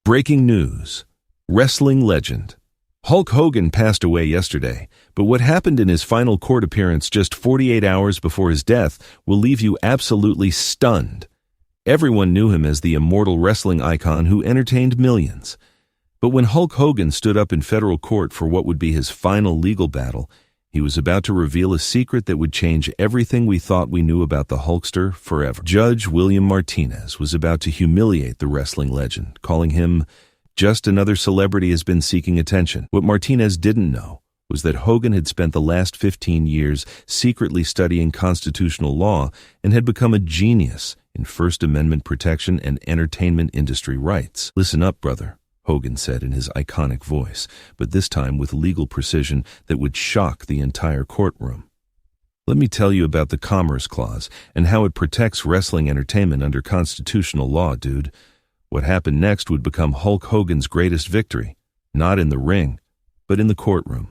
Breaking news. Wrestling legend. Hulk Hogan passed away yesterday, but what happened in his final court appearance just 48 hours before his death will leave you absolutely stunned. Everyone knew him as the immortal wrestling icon who entertained millions. But when Hulk Hogan stood up in federal court for what would be his final legal battle, he was about to reveal a secret that would change everything we thought we knew about the Hulkster forever. Judge William Martinez was about to humiliate the wrestling legend, calling him just another celebrity has been seeking attention. What Martinez didn't know was that Hogan had spent the last 15 years secretly studying constitutional law and had become a genius in First Amendment protection and entertainment industry rights. "Listen up, brother," Hogan said in his iconic voice, but this time with legal precision that would shock the entire courtroom. "Let me tell you about the Commerce Clause and how it protects wrestling entertainment under constitutional law, dude. What happened next would become Hulk Hogan's greatest victory, not in the ring, but in the courtroom.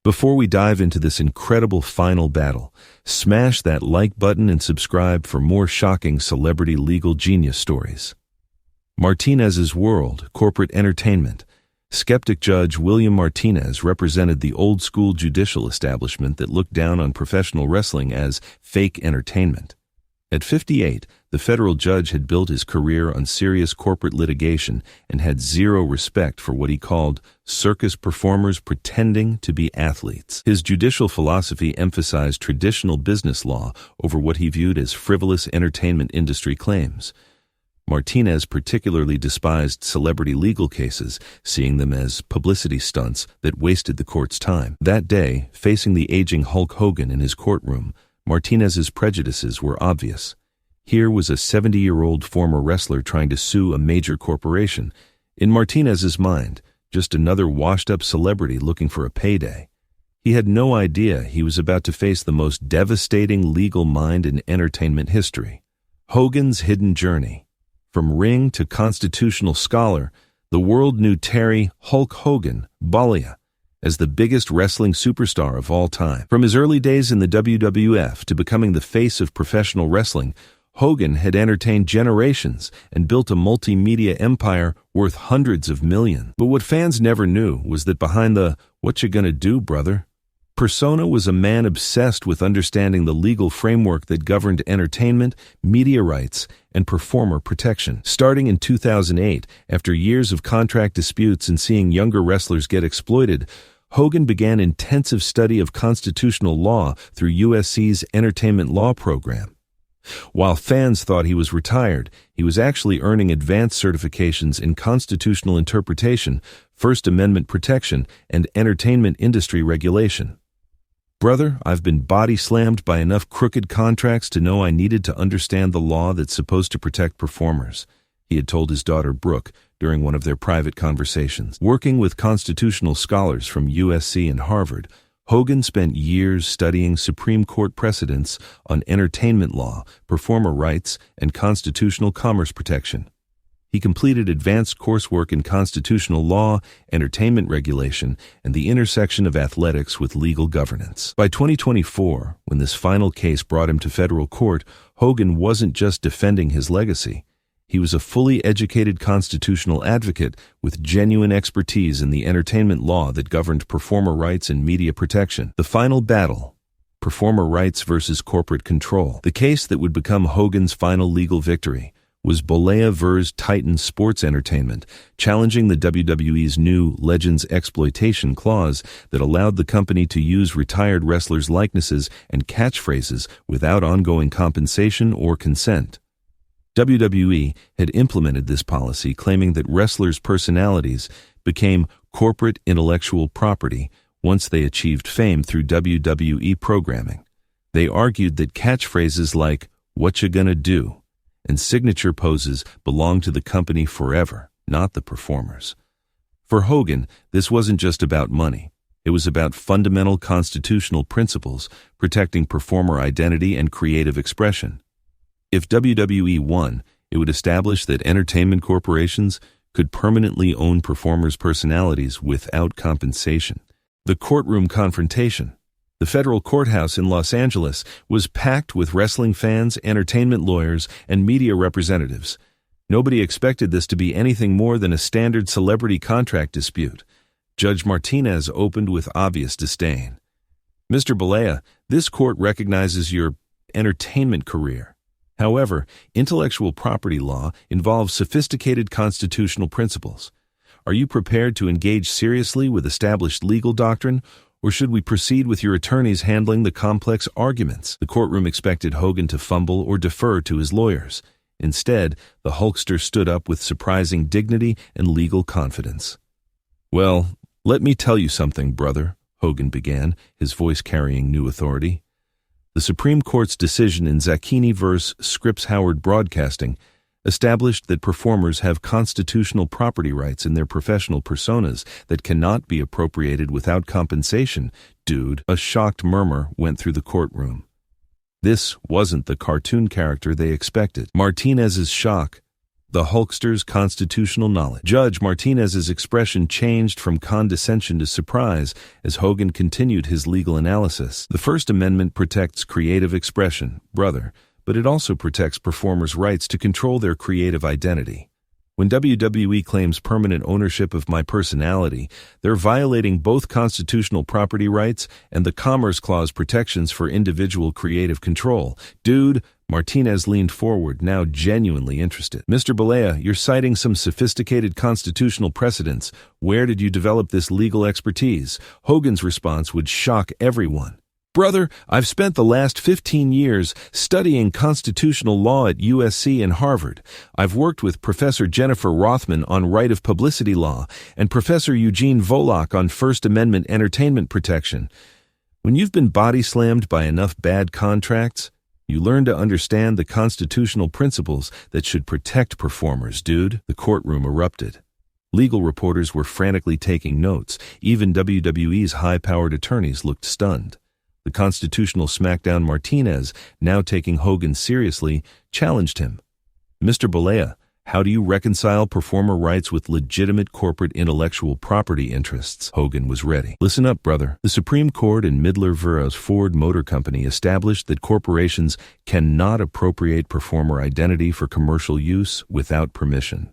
Before we dive into this incredible final battle, smash that like button and subscribe for more shocking celebrity legal genius stories. Martinez's World, corporate entertainment. Skeptic Judge William Martinez represented the old-school judicial establishment that looked down on professional wrestling as fake entertainment. At 58, the federal judge had built his career on serious corporate litigation and had zero respect for what he called circus performers pretending to be athletes. His judicial philosophy emphasized traditional business law over what he viewed as frivolous entertainment industry claims. Martinez particularly despised celebrity legal cases, seeing them as publicity stunts that wasted the court's time. That day, facing the aging Hulk Hogan in his courtroom, Martinez's prejudices were obvious. Here was a 70-year-old former wrestler trying to sue a major corporation. In Martinez's mind, just another washed-up celebrity looking for a payday. He had no idea he was about to face the most devastating legal mind in entertainment history. Hogan's hidden journey. From ring to constitutional scholar, the world knew Terry Hulk Hogan, Bolia, as the biggest wrestling superstar of all time. From his early days in the WWF to becoming the face of professional wrestling, Hogan had entertained generations and built a multimedia empire worth hundreds of millions. But what fans never knew was that behind the "what you gonna do, brother" persona was a man obsessed with understanding the legal framework that governed entertainment, media rights, and performer protection. Starting in 2008, after years of contract disputes and seeing younger wrestlers get exploited, Hogan began intensive study of constitutional law through USC's entertainment law program. While fans thought he was retired, he was actually earning advanced certifications in constitutional interpretation, First Amendment protection, and entertainment industry regulation. "Brother, I've been body slammed by enough crooked contracts to know I needed to understand the law that's supposed to protect performers," he had told his daughter Brooke during one of their private conversations. Working with constitutional scholars from USC and Harvard, Hogan spent years studying Supreme Court precedents on entertainment law, performer rights, and constitutional commerce protection. He completed advanced coursework in constitutional law, entertainment regulation, and the intersection of athletics with legal governance. By 2024, when this final case brought him to federal court, Hogan wasn't just defending his legacy. He was a fully educated constitutional advocate with genuine expertise in the entertainment law that governed performer rights and media protection. The final battle: performer rights versus corporate control. The case that would become Hogan's final legal victory was Bolia vs. Titan Sports Entertainment, challenging the WWE's new Legends Exploitation Clause that allowed the company to use retired wrestlers' likenesses and catchphrases without ongoing compensation or consent. WWE had implemented this policy, claiming that wrestlers' personalities became corporate intellectual property once they achieved fame through WWE programming. They argued that catchphrases like "what you gonna do" and signature poses belonged to the company forever, not the performers. For Hogan, this wasn't just about money. It was about fundamental constitutional principles protecting performer identity and creative expression. If WWE won, it would establish that entertainment corporations could permanently own performers' personalities without compensation. The courtroom confrontation. The federal courthouse in Los Angeles was packed with wrestling fans, entertainment lawyers, and media representatives. Nobody expected this to be anything more than a standard celebrity contract dispute. Judge Martinez opened with obvious disdain. Mr. Balea, this court recognizes your entertainment career. However, intellectual property law involves sophisticated constitutional principles. Are you prepared to engage seriously with established legal doctrine, or should we proceed with your attorneys handling the complex arguments? The courtroom expected Hogan to fumble or defer to his lawyers. Instead, the Hulkster stood up with surprising dignity and legal confidence. "Well, let me tell you something, brother," Hogan began, his voice carrying new authority. The Supreme Court's decision in Zacchini v. Scripps Howard Broadcasting established that performers have constitutional property rights in their professional personas that cannot be appropriated without compensation. Dude, a shocked murmur went through the courtroom. This wasn't the cartoon character they expected. Martinez's shock, the Hulkster's constitutional knowledge. Judge Martinez's expression changed from condescension to surprise as Hogan continued his legal analysis. The First Amendment protects creative expression, brother, but it also protects performers' rights to control their creative identity. When WWE claims permanent ownership of my personality, they're violating both constitutional property rights and the Commerce Clause protections for individual creative control. Dude, Martinez leaned forward, now genuinely interested. "Mr. Balea, you're citing some sophisticated constitutional precedents. Where did you develop this legal expertise?" Hogan's response would shock everyone. "Brother, I've spent the last 15 years studying constitutional law at USC and Harvard. I've worked with Professor Jennifer Rothman on right of publicity law and Professor Eugene Volokh on First Amendment entertainment protection. When you've been body slammed by enough bad contracts, you learn to understand the constitutional principles that should protect performers, dude." The courtroom erupted. Legal reporters were frantically taking notes. Even WWE's high-powered attorneys looked stunned. The constitutional smackdown Martinez, now taking Hogan seriously, challenged him. "Mr. Balea, how do you reconcile performer rights with legitimate corporate intellectual property interests?" Hogan was ready. "Listen up, brother. The Supreme Court in Midler v. Ford Motor Company established that corporations cannot appropriate performer identity for commercial use without permission.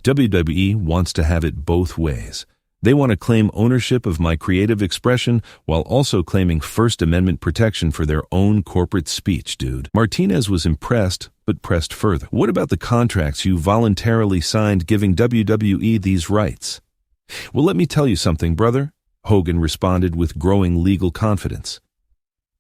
WWE wants to have it both ways. They want to claim ownership of my creative expression while also claiming First Amendment protection for their own corporate speech, dude." Martinez was impressed, but pressed further. "What about the contracts you voluntarily signed giving WWE these rights?" "Well, let me tell you something, brother," Hogan responded with growing legal confidence.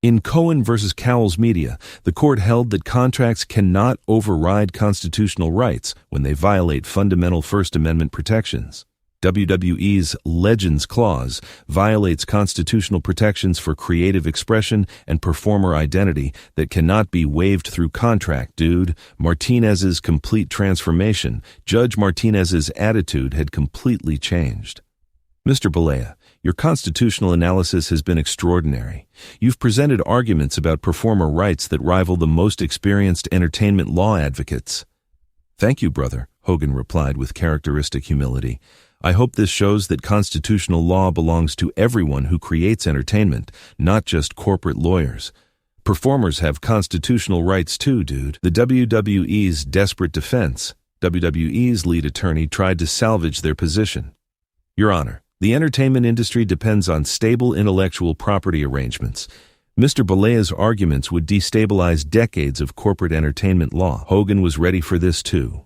In Cohen v. Cowles Media, the court held that contracts cannot override constitutional rights when they violate fundamental First Amendment protections. WWE's Legends Clause violates constitutional protections for creative expression and performer identity that cannot be waived through contract, dude. Martinez's complete transformation. Judge Martinez's attitude had completely changed. "Mr. Balea, your constitutional analysis has been extraordinary. You've presented arguments about performer rights that rival the most experienced entertainment law advocates." "Thank you, brother," Hogan replied with characteristic humility. "I hope this shows that constitutional law belongs to everyone who creates entertainment, not just corporate lawyers. Performers have constitutional rights too, dude." The WWE's desperate defense. WWE's lead attorney tried to salvage their position. "Your Honor, the entertainment industry depends on stable intellectual property arrangements. Mr. Balea's arguments would destabilize decades of corporate entertainment law." Hogan was ready for this too.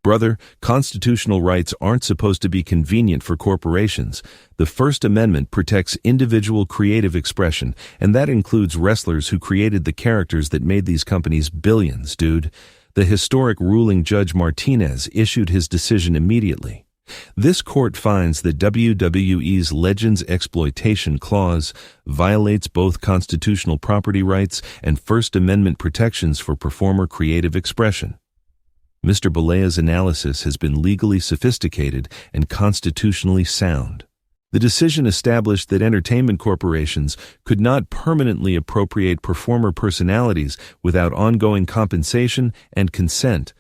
"Brother, constitutional rights aren't supposed to be convenient for corporations. The First Amendment protects individual creative expression, and that includes wrestlers who created the characters that made these companies billions, dude." The historic ruling Judge Martinez issued his decision immediately. "This court finds that WWE's Legends Exploitation Clause violates both constitutional property rights and First Amendment protections for performer creative expression. Mr. Balea's analysis has been legally sophisticated and constitutionally sound. The decision established that entertainment corporations could not permanently appropriate performer personalities without ongoing compensation and consent,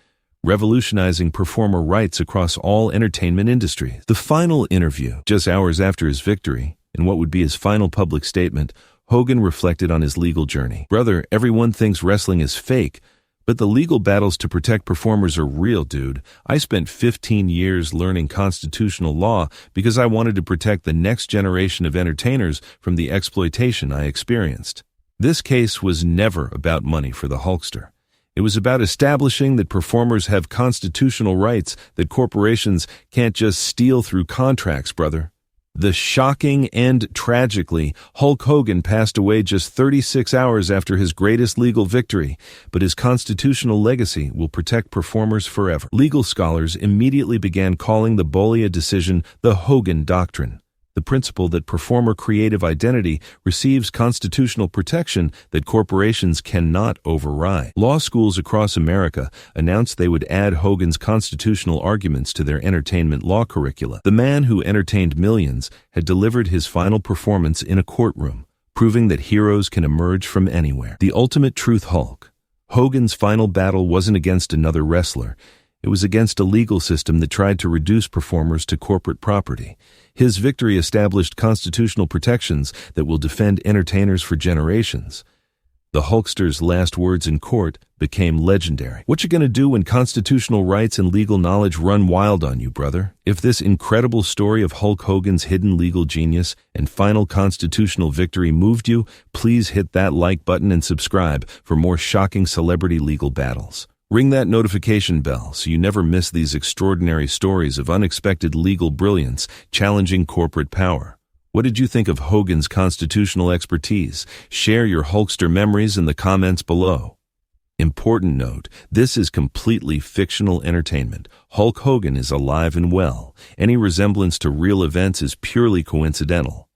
revolutionizing performer rights across all entertainment industries." The final interview. Just hours after his victory, in what would be his final public statement, Hogan reflected on his legal journey. "Brother, everyone thinks wrestling is fake, But the legal battles to protect performers are real, dude. I spent 15 years learning constitutional law because I wanted to protect the next generation of entertainers from the exploitation I experienced. This case was never about money for the Hulkster. It was about establishing that performers have constitutional rights that corporations can't just steal through contracts, brother. The shocking and tragically, Hulk Hogan passed away just 36 hours after his greatest legal victory, but his constitutional legacy will protect performers forever. Legal scholars immediately began calling the Bolia decision the Hogan Doctrine, the principle that performer creative identity receives constitutional protection that corporations cannot override. Law schools across America announced they would add Hogan's constitutional arguments to their entertainment law curricula. The man who entertained millions had delivered his final performance in a courtroom, proving that heroes can emerge from anywhere. The ultimate truth Hulk. Hogan's final battle wasn't against another wrestler. It was against a legal system that tried to reduce performers to corporate property. His victory established constitutional protections that will defend entertainers for generations. The Hulkster's last words in court became legendary. What you gonna do when constitutional rights and legal knowledge run wild on you, brother? If this incredible story of Hulk Hogan's hidden legal genius and final constitutional victory moved you, please hit that like button and subscribe for more shocking celebrity legal battles. Ring that notification bell so you never miss these extraordinary stories of unexpected legal brilliance challenging corporate power. What did you think of Hogan's constitutional expertise? Share your Hulkster memories in the comments below. Important note, this is completely fictional entertainment. Hulk Hogan is alive and well. Any resemblance to real events is purely coincidental.